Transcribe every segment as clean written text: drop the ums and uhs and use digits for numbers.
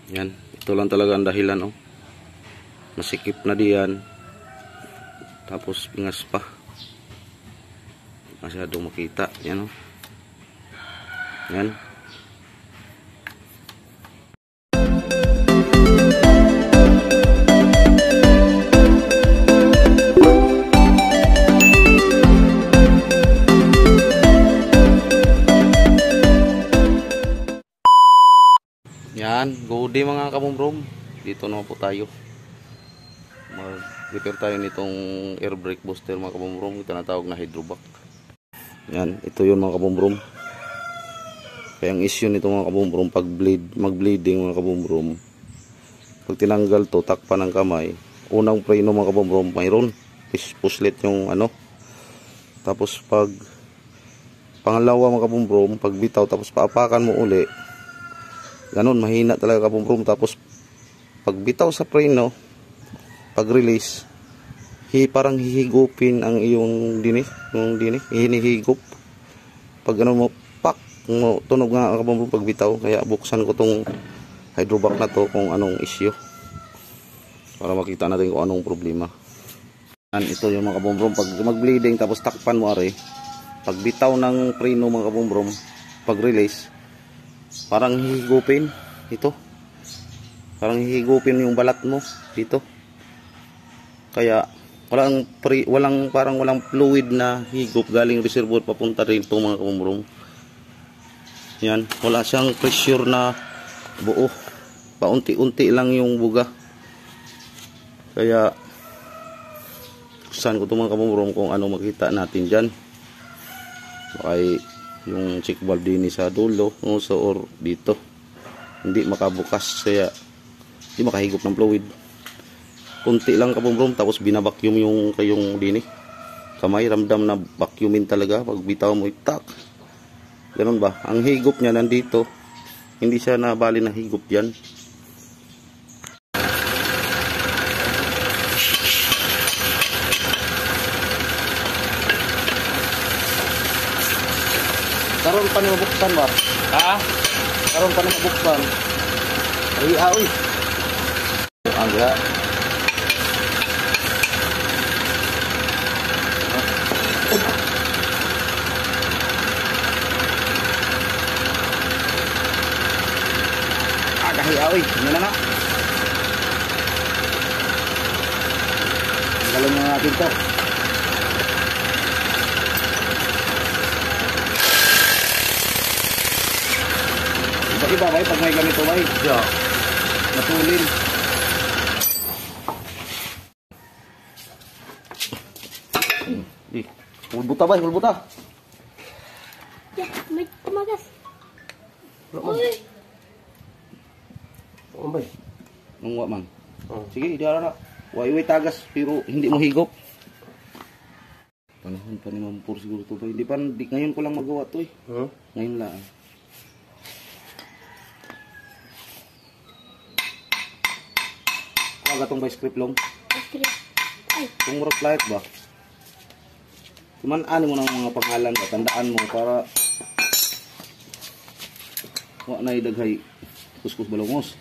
Yan, ito lang talaga ang dahilan, oh. Masikip na diyan. Tapos pingas pa. Masyadong makita, yan, oh. Yan. Yan, good day mga kabumbrong. Dito naman po tayo. Mag-repair tayo nitong air brake booster mga kabumbrong. Ito na tawag na hydrovac. Yan, ito yun mga kabumbrong. Kaya ang issue nito mga kabumbrong, pag mag-bleeding mga kabumbrong, pag tinanggal to, takpan ng kamay, unang preno mga kabumbrong, mayroon puslet yung ano. Tapos pag pangalawa mga kabumbrong, pag bitaw, tapos paapakan mo uli, ganun, mahina talaga kabumbrong. Tapos pag bitaw sa preno, pag release, parang hihigupin ang iyong dinih, hinihigop. Pag ano mo, pak mo, tunog nga kabumbrong pag bitaw. Kaya buksan ko tong hydrovac na to kung anong issue, para makita natin kung anong problema. Ito yung mga kabumbrong, pag mag-bleeding tapos takpan mo are, pag bitaw ng preno mga kabumbrong, pag release, parang hihigupin ito. Parang hihigupin yung balat mo dito. Kaya walang fluid na higop galing reservoir papunta rin ito mga kabumbrong. Yan, wala siyang pressure na buo. Paunti-unti lang yung buga. Kaya saan ko ito mga kabumbrong kung ano makita natin dyan. Okay, yung check valve din sa dulo or dito hindi makabukas, kaya hindi makahigop ng fluid. Kunti lang kabumbrong, tapos binabacuum yung kayong dini kamay, ramdam na vacuumin talaga pag bitaw mo, itak. Ganun ba? Ang higop niya nandito, hindi siya nabali na higop yan. Karon pa ni mabuksan ba? Ha? Karon pa ni mabuksan. Ay, aoy. Angga. Agahi aoy, ano na? Galon na natin to. Iba bay, pag may ganito bay, matulin. Hulbuta bay, hulbuta. Ya, may tumagas. Uy. Ano bay? Nungwa man. Sige, di ara na. Way tagas pero hindi mo higop. Panahon pa ni mampur siguro to bay. Hindi ngayon ko lang magawa to eh. Ngayon lang. Gatong by script long. Ay. Kung rock light ba? Kuman-ani mo ng mga pangalan ba? Tandaan mo para wa na idaghay kuskus balongos.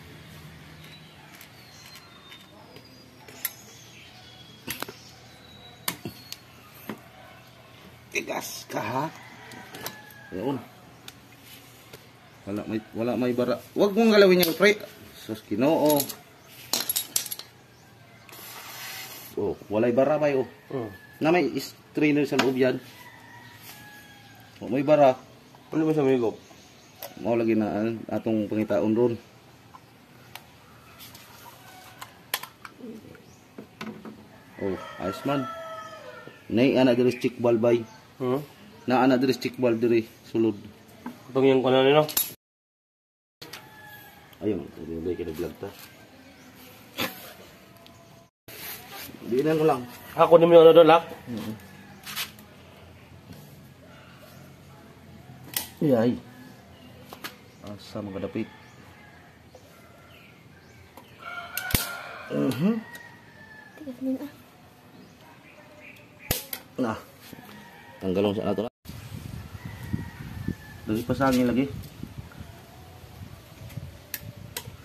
Tigas ka ha? Ayun. Wala may bara. Wag mong galawin yung pre. Sus Ginoo. Oh, walay bara bay oh. Na may strainer sa loob yan. Oh, may bara. Ano ba sa may higop? Mao lagi na atong pangitaon ron. Oh, ayos man. Nay ana diri check valve bay. Na ana diri check valve diri sulod. Itong yung kanan nino. Ayun, dili kita vlog ta. Di na lang. Ako ni mo ano doon, lak? Ay. Asa magadapit. Tigas min ah. Nah. Tanggalong sa ato na. Lagi pasangin lagi.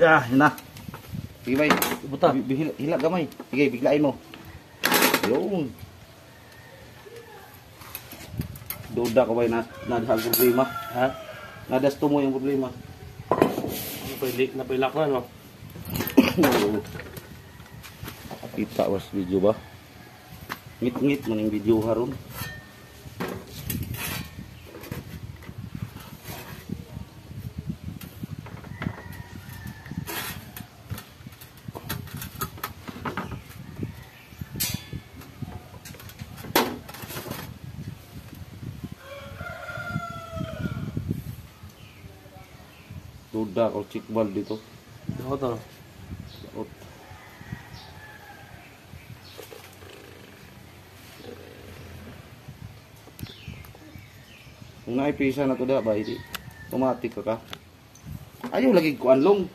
Yun na. Sige bay. Buta. Hila gamay. Sige, biglain mo. Yun. Duda ko bay na sa problema. Ha? Nadasto mo yung problema. Napailak na, no? Kita was video ba? Ngit-ngit man yung video haron. Duda ko chikbal dito. Ako to. Out. Kung naipisa na to da ba, hindi automatic ka. Ayaw lagi ko anlong.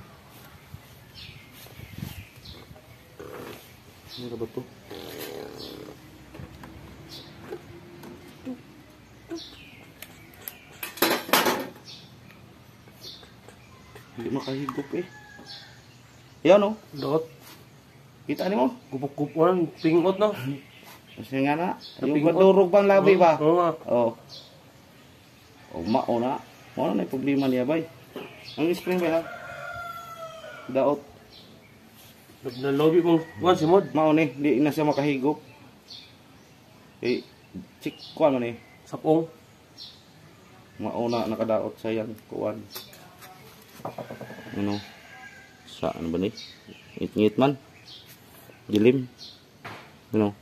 Ano ba to? Hindi makahigop eh. Yan o. Dot. Kita ni mo? Gupok-gupuan. Pingot, no? Kasi nga na. Yung Napingot. madurog pang labi ba? Oo nga. Oo. O mao na. Mao na yung problema niya bay. Ang spring ba ha? Daot. Nalobi mong kuhan si Mod. Mao ni. Di na siya makahigop. Eh. Chik. Kuhan mo ni. Sapong. Mao na nakadaot sa yan. Kuhan. Ano? Saan ba ni? Ngit-ngit man. Dilim. Ano?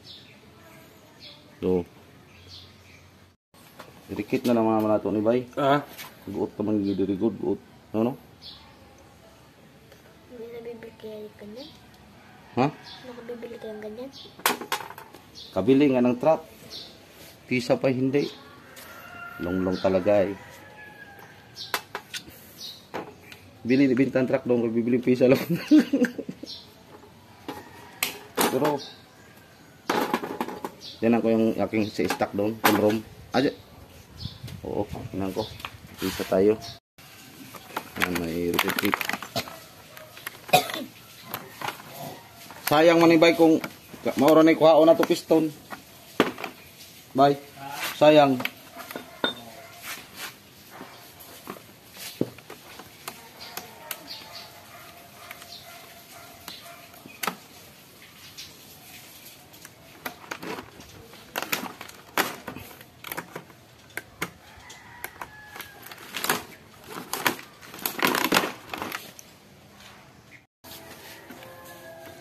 So. Dikit na naman nato ni bay. Ah. Buot ka man gidiri good. Buot. Ano? Hindi nabibili kaya yung ganyan? Ha? Nakabibili kayong ganyan? Kabili nga ng trap. Pisa pa hindi. Long-long talaga eh. Bili ni bintan truck dong, kalau bibili pisa lang. Pero yan ako yung aking sa stock doon, room. Aja. Oo, yan ko. Pisa tayo. Yan, may repeat. Sayang man ibay kung maura na kuhaon na to piston. Bye. Sayang.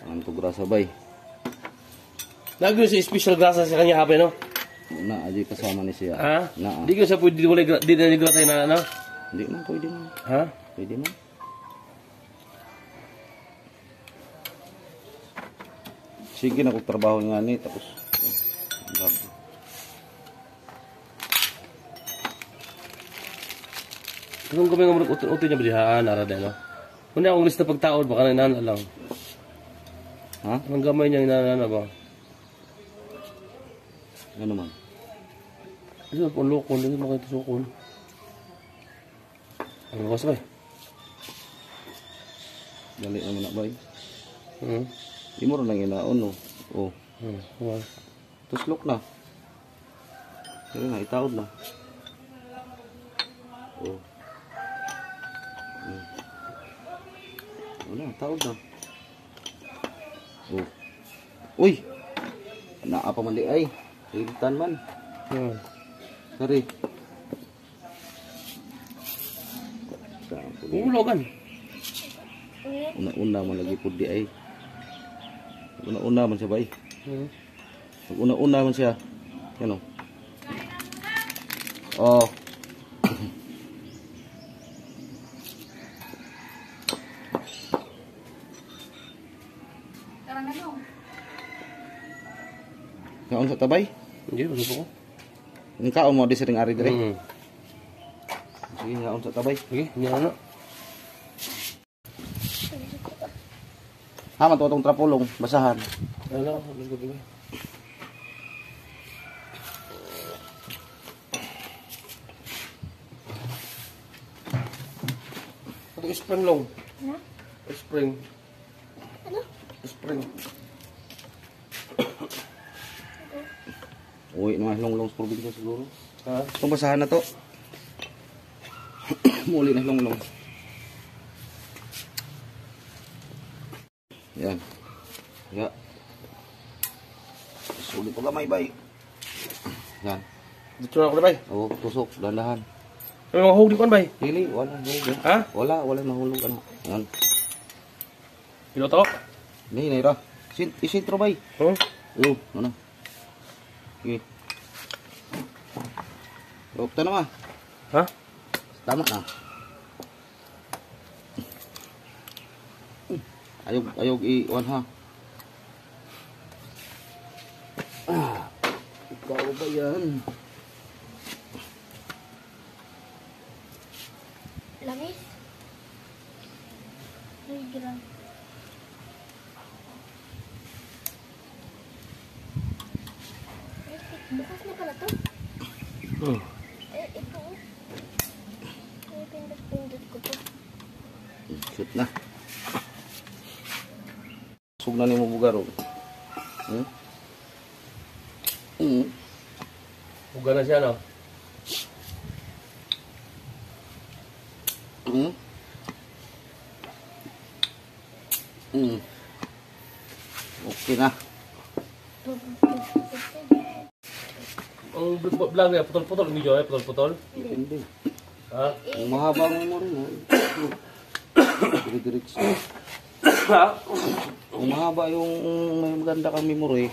Ang tugrasa bay. Lagi si special grasa sa kanya hape, no? Na aja kasama ni siya. Ha? Na. Di ko sa pwede di na grasa na, ano? Hindi man pwede man. Ha? Pwede man. Sige na kung trabaho nga ni tapos bago. Kung kami nga uti niya balihaan, arada, no? Kung akong lista pagtaod, baka na lang. Ha? Ang gamay niya inanana ba? Ano man? Isa po loko, hindi makita sukon. Ano ka sabay? Dali naman na bay. Di mo rin lang inaon no. Oh. Wala. Tuslok na. Pero na itaod na. Oh. Wala, taod na. Oh. Uy! Naa pa man di ay. Hilitan man. Sorry. Ulogan. Una-una man lagi po di ay. Una-una man siya bay. Una-una man siya. Yan o. Oh. Kaon sa tabay? Hindi, gusto ko. Yung kaon mo di sering ari dire. Sige, kaon sa tabay. Sige, hindi ano. Haman to itong trapulong, basahan. Ano, gusto ko diba? Ito spring long. Ha? Spring. Ano? Spring. Uwi na Longlong sa probinsya siguro. Ha? Itong basahan na to. Muli na Longlong. Yan. Ya. Sulit pa gamay bay. Yan. Dito na ako na bay. Oh, tusok, dandahan. May mga huli ko bay. Dili, wala mahulog. Ha? Wala mahulog ano. Yan. Piloto? Ni naira. Isintro bay. Hmm? Yo, ano? Okay. Dokta na ma. Ha? Tama na. Ayog i-on ha. Ikaw ba yan? Langis? Ay, gram. Bukas na pala to. Hmm. Ito. Ay, pindot ko to. Shoot na. Sug na ni mo bugaro. Hmm? Huga na siya, no? Okay na. Ang vlog niya, putol-putol. Ang video niya, putol-putol. Hindi. Ha? Ang mahaba mo rin ha. Diretso. Ha? Ang mahaba yung may maganda kang memory.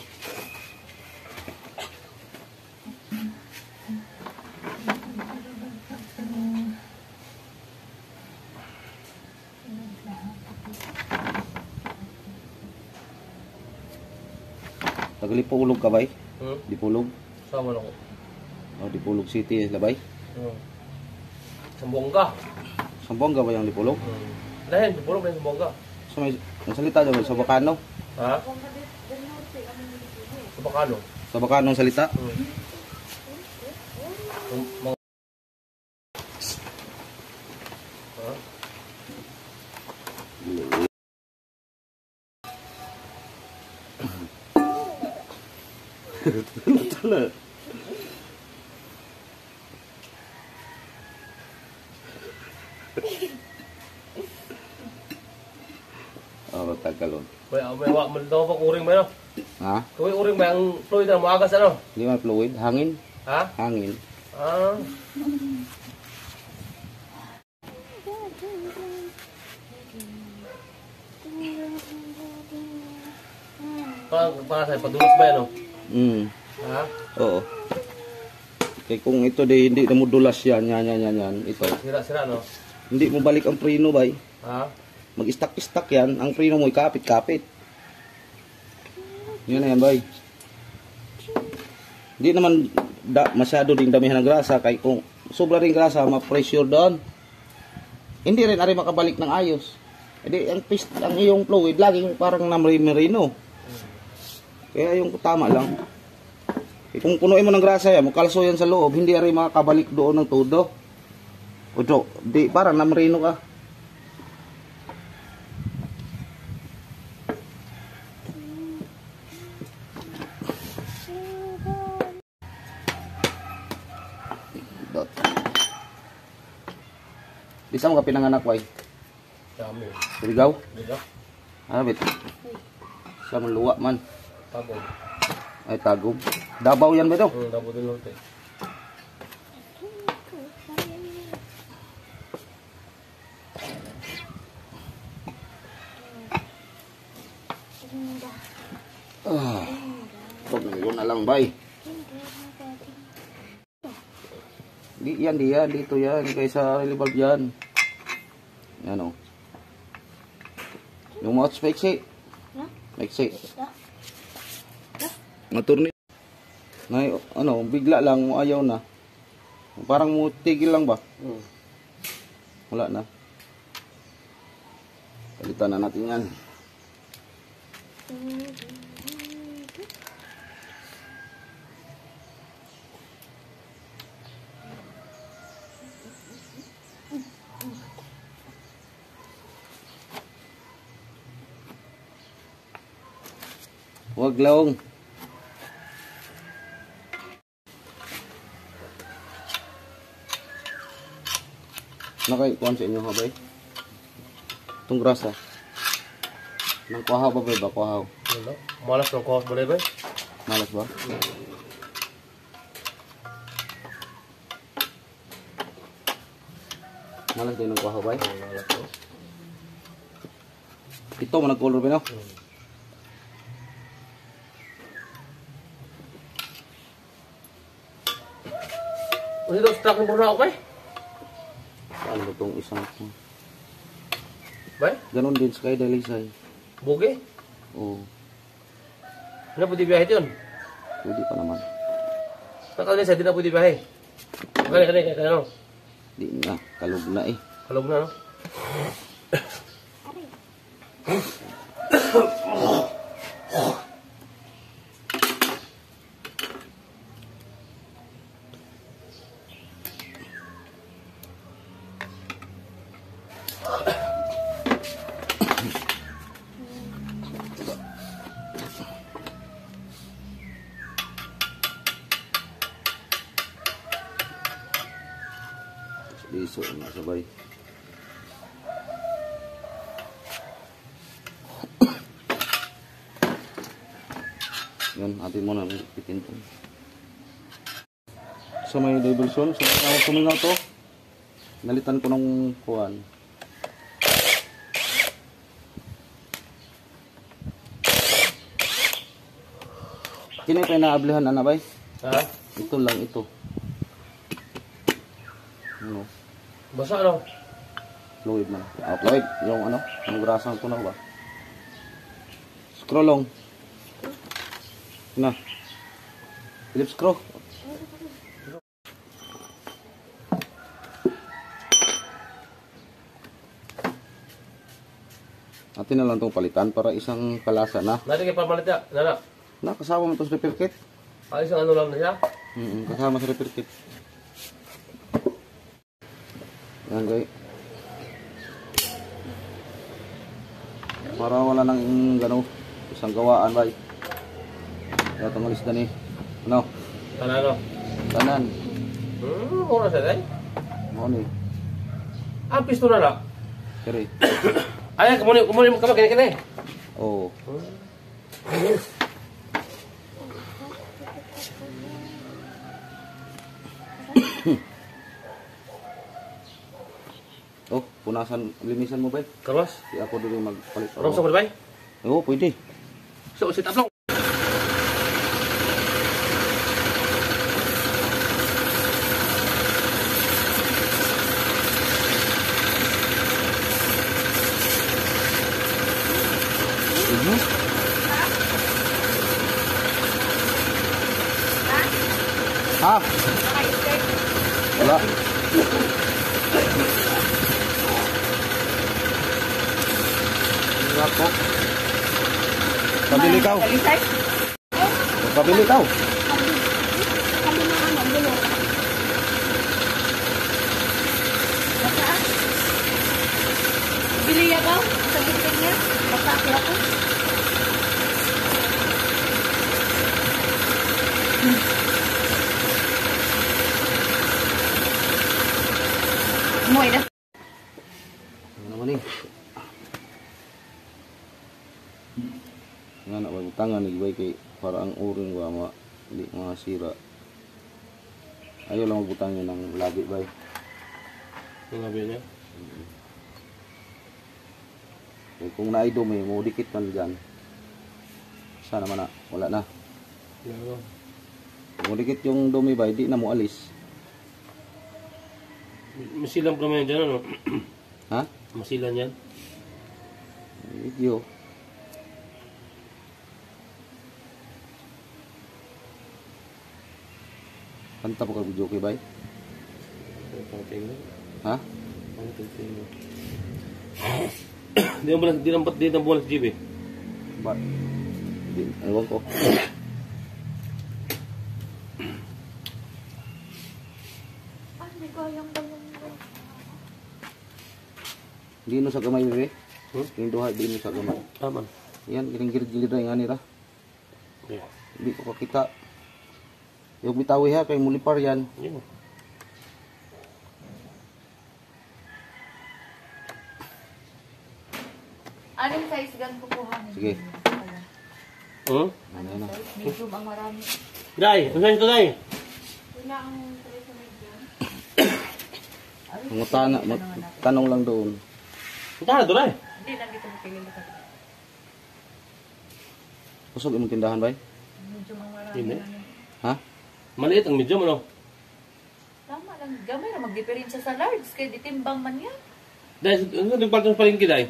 Tagali po ulog ka bay? Hmm? Dipulog? Sama na ko. Oh, Dipulog City labay? Hmm. Sambongga. Sambongga ba yung Dipulog? Hmm. Lahin, pulog na yung Sambongga. So may ang salita daw sa Bacano. Ha? Sa Bacano. Sa Bacano ang salita. Hmm. Mga... Ha? Ito na. Oh, tagalon. May wak man daw pa kuring ba no? Ha? Kuwi uring ba ang fluid na maagas ano? Di man fluid, hangin. Ha? Hangin. Ah. Para sa padulas ba ano? Ha? Oo. Kaya kung ito di hindi na mo dulas yan, yan. Ito. Sira-sira no? Hindi mo balik ang preno bay. Ha? Mag-stack yan. Ang preno mo ikapit-kapit. Yan na yan bay. Hindi naman masyado ding damihan ng grasa. Kaya kung sobra rin grasa, ma-pressure doon. Hindi rin ari makabalik ng ayos. Hindi, ang iyong fluid, laging parang namri-merino. Kaya yung tama lang. Kung punuin mo ng grasa yan, magkalso yan sa loob, hindi rin makakabalik doon ng todo. Ojo, di, parang namrino ka. Dot. Di saan mo ka pinanganak, way? Dami. Surigao? Diba? Ano, bit? Sa maluwa man. Tagong. Ay, Tagum. Davao yan ba ito? Davao del Norte. Yun na lang, bay. Di yan, dito yan. Kaysa relibag yan. Yan o. Yung mouth maiksi. Maiksi. Maturni. Na, ano, bigla lang, ayaw na. Parang mo tigil lang ba? Wala na. Palitan na natin yan. Huwag lang. Nakaikuan sa inyo habay. Itong grasa. Nang kuhaw ba ba? Kuhaw. Ano? Malas ng kuha ba ba? Malas ba? Malas din ng kuhaw ba? Malas ko. Ito mo nag-color ba no? Ano daw stock ng burna okay? Ano ba itong isang ito? Bay? Ganon din sa kay Dalisay. Bugi? Oo. Ano pwede biyahe yun? Pwede pa naman. Nakalinis sa di na pwede biyahe. Kaya Di na. Kalog na eh. Kalog na, no? Liso na sabay. Yan, atin mo na pitin to. Sa may diversion, sa may sumingaw to. Nalitan ko ng kuwan. Kini pa inaablihan na bay? Ha? Ito lang ito. Ano? Basa, no? Fluid man. Ah, fluid. Yung ano? Yung grasang ko na ba? Scroll long. Na. Philip scroll. Atin na lang itong palitan para isang kalasa na. Nari kayo pamalit ya. Nara. Na, kasama mo ito sa repair kit. Ayos ang ano lang na siya. Kasama sa repair kit. Yan guys. Para wala nang gano, isang gawaan ba. Kaya itong alis na ni. Ano? Tanano. Tanan. Mura siya, day. Mo ni. Ah, pisto na lang. Kiri. Ay, kumuli mo ka ba? Kini-kini. Oo. Oh, punasan, linisan mo ba? Karwas. Di ako dito magpalit. Orang sa bay? Oo, pwede. So, sit up lang. Ha? Wala. Wala po. Pabili ka. Pabili ka. Kami na ano, bulo. Basta? Bili ya ba? Sa gitna niya? Basta ako. Moy na. Ano naman eh. Nga na, may tangan nagibay kay para ang uring ba hindi masira. Ayaw lang magbutang yun ng labi ba. Ang labi niya. Eh, kung naidumi, mo dikit man dyan. Sana man na, wala na. Ano? Kung dikit yung dumi ba, hindi na mo alis. Masilang pa naman yan dyan, ano? Ha? Masilan yan. Video. Kanta po ka video kay bay? Ha? Di na buwan sa GB. Ba? Ewan ko. Hindi ko yung balong ko. Di no sa gamay bebe. Hmm? Yung duha di no sa gamay. Aman. Yan, giling-gilid na yung anira. Okay. Hindi ko kakita. Yung bitawi ha, kay mulipar yan. Yun. Anong size gun kukuhanin? Sige. Hmm? Ano na. Medium ang marami. Day, ano ito, Day? Wala ang size sa medium. Tanong lang doon. Ito na ito, Day. Hindi lang dito mapili ka. Kusog imong tindahan ba? Medium ang marami. Hindi. Ha? Maliit ang medium, ano? Tama lang. Gamay na magdiferensya sa large. Kaya ditimbang man yan. Day, ano nagpaltos pa rin ki, Day?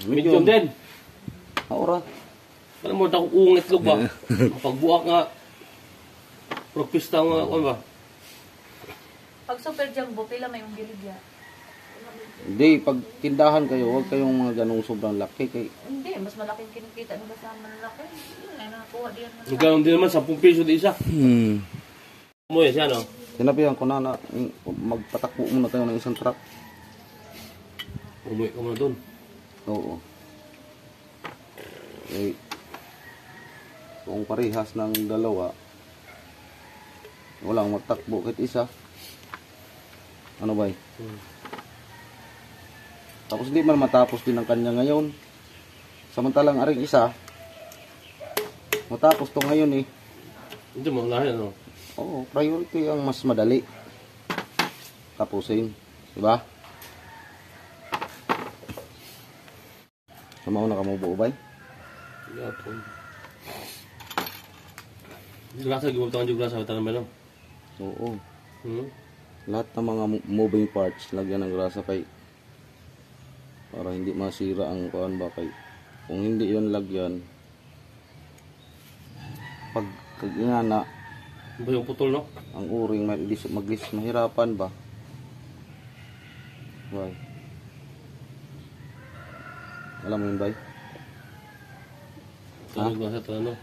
Medium din. Aura. Alam mo, ako ungit log ba? Pagbuak nga. Propista nga, ano ba? Pag super jumbo, pila may yung giligya. Hindi, pag tindahan kayo, huwag kayong mga ganong sobrang laki. Kay, Hindi, mas malaking kinikita nila sa malaki. Ay, nakakuha diyan malaki. Ganoon din naman, 10 piso di isa. Mo yan siya, no? sinabihan ko na magpatakbo muna tayo ng isang truck. Umuwi ka muna doon. Oo. Eh, kung parehas ng dalawa, walang magtakbo kahit isa. Ano ba? Tapos di man matapos din ang kanya ngayon. Samantalang aring isa, matapos to ngayon eh. Hindi mo lahat, ano? Oo, priority ang mas madali. Tapusin. Diba? Sa mauna ka mo buo ba? Yapon. Grasa, gumamit yung grasa. Tanong ba, no? Oo. Hmm? Lahat ng mga moving parts, lagyan ng grasa kay para hindi masira ang kuan ba kay kung hindi yon lagyan pag kagingana Ba yung putol, no? ang uring maglis mahirapan ba. Bay. Alam mo yun, bay? Tanong yung grasa, tanong, no?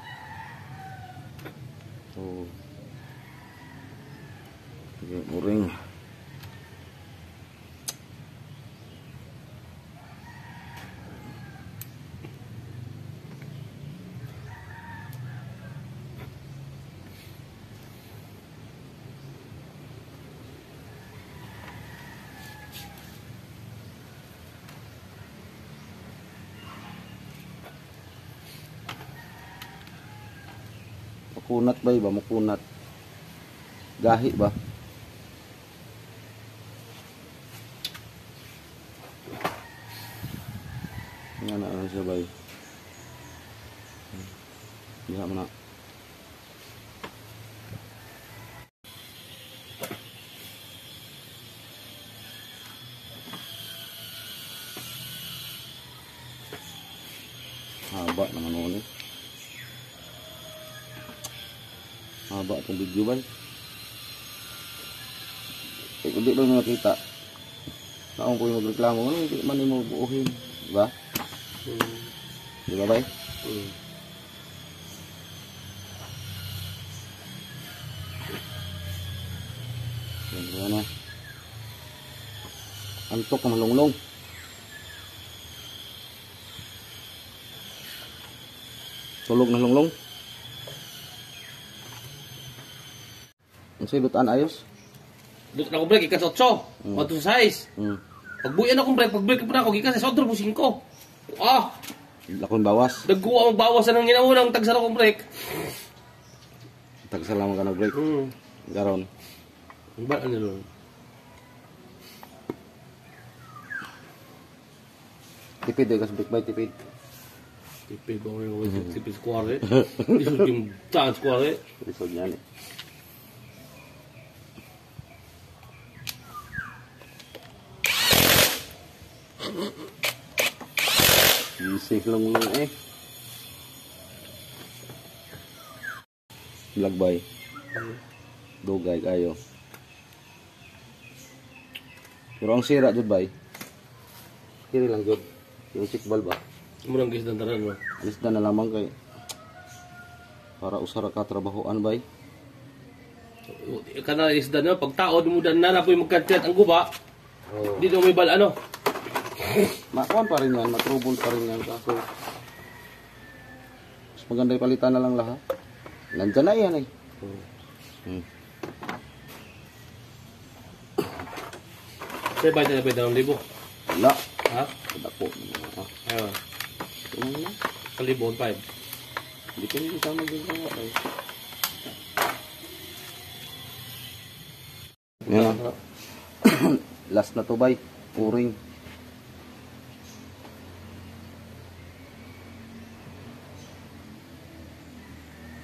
So, sige, uring. Makunat ba iba? Makunat. Gahi ba? Nga na ano siya ba? Diha mo na. Haba naman nun eh. Haba itong video ba? Eh, kung di ba yung nakita, naong ko yung magreklamo, ano, hindi man yung mabuuhin. Diba? Diba ba? Yan, diba na. Antok na malunglong. Tulog na lunglong. Ang silutan ayos. Dito na ako break, ikas 8. Wato sa 6. Pagbuyan akong break, pag-break pa na ako, ikas 8 po 5. Ah! Lakon bawas. Nagkuha ang bawasan ng ginaunang tagsara kong break. Tagsalaman ka na break. Garon. Ba, ano nun? Tipid eh, kasi break by tipid. Tipid ba yung tipid square? Isog yung chance square. Lisod niyan eh. Isig lang eh. Lagbay. Dugay kayo. Pero ang sira jud bay. Kiri lang jud. Yung sikbal ba? Murang guys ng tanan mo. Isda na lamang kay para usara ka trabahoan bay. Kana isda na, pag taod mo dan na po yung magkatiyat ang guba. Di na may bal ano. Makuan pa rin yan, matrubol pa rin yan. Kaso, maganda palitan na lang lahat. Nandyan na yan eh. Sir, bayad na pwede 2,000. Wala. Ha? Kada po. Ayun. Ano na? 1,500. Hindi ko nito sama din lang ako. Yan na. Last na to bay. Puring.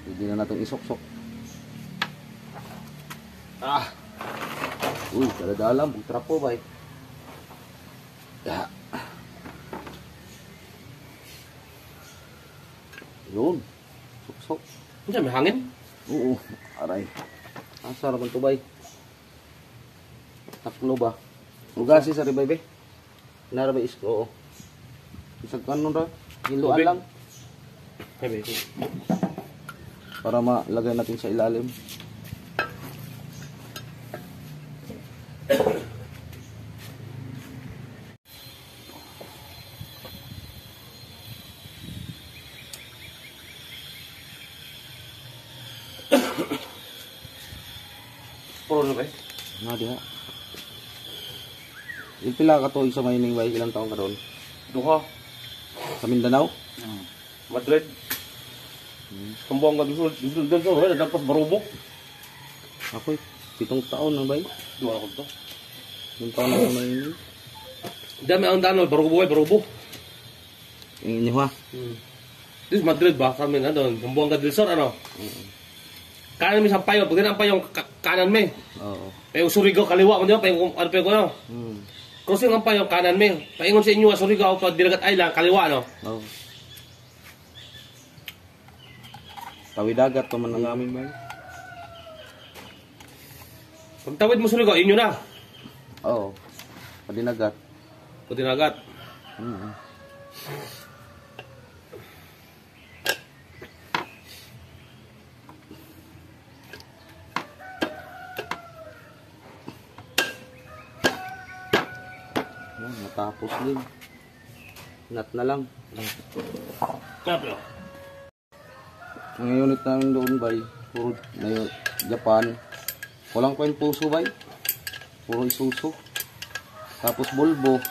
Pwede na natin isok-sok. Uy, daladalam. Butrapo bay. Ya. Yun. Sok-sok. Hindi, may hangin. Oo. Aray. Asar naman to bay. Taklo ba? Ugasi sa ribay be. Narabay isko. Oo. Isang kanon ra. Hiluan Tubig. lang. Ay, baby. Para malagay natin sa ilalim. Puro na ba? Nga diha. Pila ka to isa mining bay. Ilang taon ka doon? Duha. Sa Mindanao? Madrid. Kambuang ka dito. Dapat barubok. Ako'y 7 taon na bay. Duha ako to. 7 taon na ako mining. Dami ang dano, barubo. Yung inyo ha? This Madrid ba? Kami na doon. Kambuang ka dito, ano? Kanan mi sa payo. Pag ang payong kanan mi. Oo. Payong Surigao, kaliwa ko diba? Payong ano payong ano? Crossing ang payong kanan mi. Paingon sa inyo, Surigao, pag Diragat Island, kaliwa, no? Oo. Tawi-dagat pa man ang amin bay. Pag tawid mo Surigao, inyo na. Oo. Padinagat. Putinagat. Matapos din. Nat na lang. Kapyo. Ang unit namin doon bay, puro na yun, Japan. Walang pa yung puso bay. Puro Isuzu. Tapos Volvo.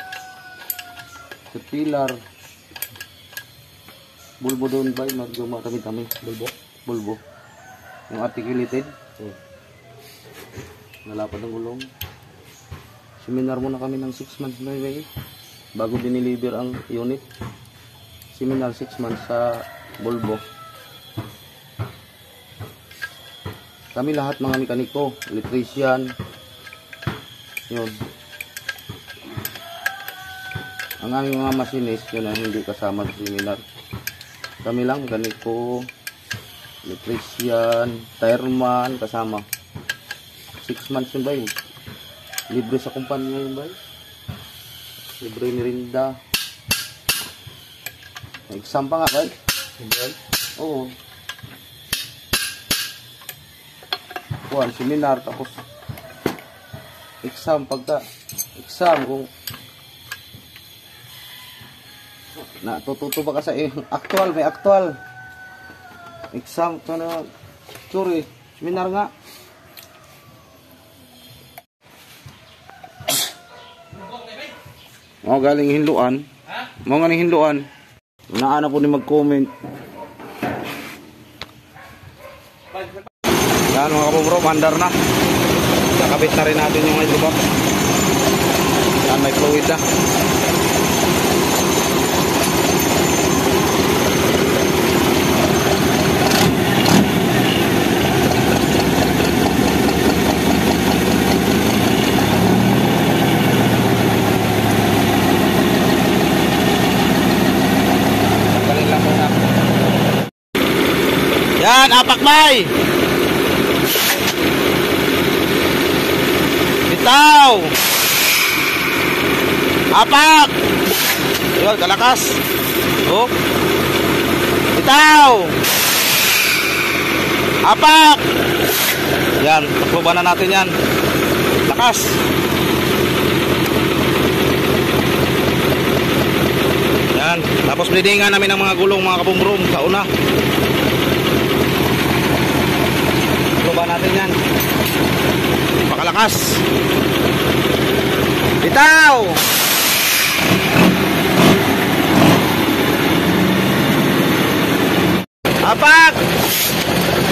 Caterpillar. Volvo doon bay, medyo matami-tami. Volvo. Yung articulated. Nalapad ang gulong. Seminar muna kami ng 6 months bay. Bago diniliver ang unit. Seminar 6 months sa Volvo. Kami lahat mga mekaniko, electrician. Yun. Ang aming mga machinist, yun ang hindi kasama sa seminar. Kami lang, mekaniko, electrician, tireman, kasama. 6 months yun ba yun? Libre sa kumpanya yun ba yun? Libre merinda. May exam pa nga ba yun? Oo. Kuhan, seminar, tapos exam, exam kung natututo ba ka sa actual, may actual exam, ito na sorry, seminar nga. Galing hinluan. Mga nga hinluan. Naana po ni mag-comment. Yan mga kabubro, mandar na. Nakabit na rin natin yung hydrobox. Yan, may fluid na. Tanggalin lang muna. Yan, apak bay! Bitaw! Apak! Yun, kalakas. Oh. Bitaw! Apak! Yan, takluban na natin yan. Lakas! Yan, tapos bleedingan namin ng mga gulong mga kabumrum sa una. Baba natin yan. Pakalakas. Bitaw! Apak!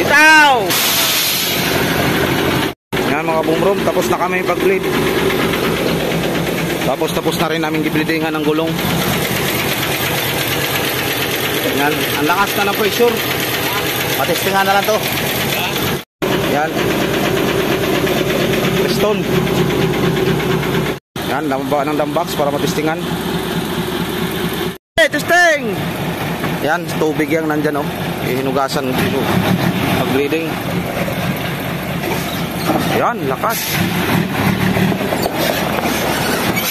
Bitaw! Yan mga kabumrom, tapos na kami pag-bleed. Tapos na rin namin gibleedingan ng gulong. Yan, ang lakas na ng pressure. Matestingan na lang to. Yan. Piston. Yan, lamba ng dumbox para matestingan. Hey, testing! Yan, tubig yang nandyan, oh. Hinugasan dito. Pag-bleeding. Yan, lakas.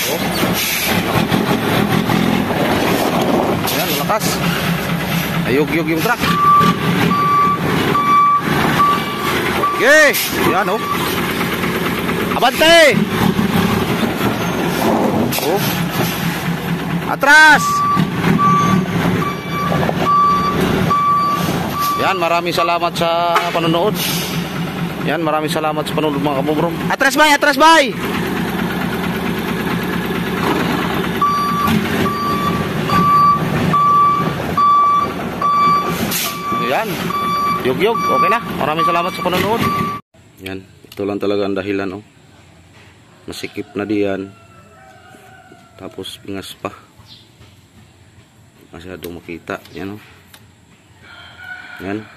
Oh. Yan, lakas. Ayog-yog yung truck. Okay, yan, oh. Abante! Oh. Atras! Yan, maraming salamat sa panonood. Yan, maraming salamat sa panonood mga kabumrom. Atras bay! Atras bay! Yan. Yug-yug. Okay na. Maraming salamat sa panonood. Yan. Ito lang talaga ang dahilan, oh. Masikip na diyan. Tapos pingas pa. Masyadong makita. Yan, oh. Yan.